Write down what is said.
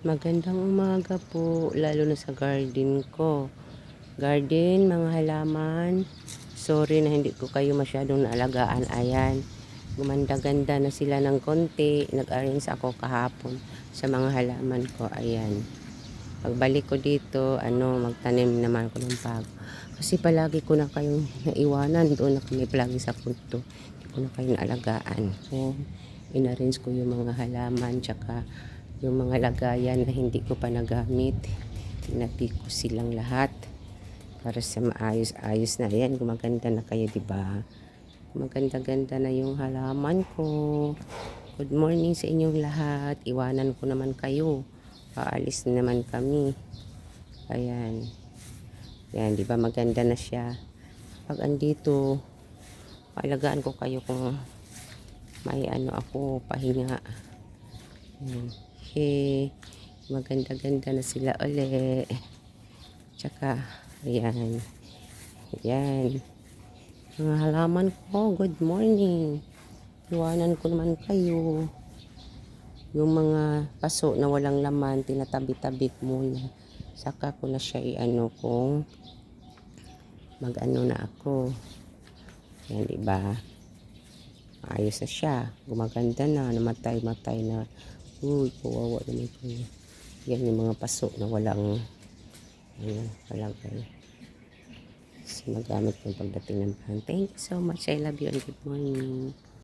Magandang umaga po, lalo na sa garden ko. Garden, mga halaman. Sorry na hindi ko kayo masyadong naalagaan. Ayan, gumanda-ganda na sila ng konti. Nag-arrange ako kahapon sa mga halaman ko. Ayan. Pagbalik ko dito, magtanim naman ako ng pago. Kasi palagi ko na kayong naiwanan. Doon na kami palagi sa punto. Hindi ko na kayo naalagaan. Ayan. In-arrange ko yung mga halaman, tsaka yung mga lagayan na hindi ko pa nagamit. Tinabi ko silang lahat para sa maayos-ayos na. Ayan, gumaganda na kayo, diba? Gumaganda-ganda na yung halaman ko. Good morning sa inyong lahat. Iwanan ko naman kayo. Paalis na naman kami. Ayan. Ayan, diba maganda na siya. Pag andito, paalagaan ko kayo kung may ako, pahinga. Ayan. Okay. Maganda-ganda na sila uli. Tsaka, ayan. Ayan. Mga halaman ko, good morning. Iwanan ko naman kayo. Yung mga paso na walang laman, tinatabi-tabi muna. Saka ko na siya kung na ako. Ayan, diba? Ayos na siya. Gumaganda na. Namatay-matay na. Uy, kawawa naman ko. Yan yung mga paso na walang palagay. So, magamit ko pagdating ng bahan. Thank you so much. I love you and good morning.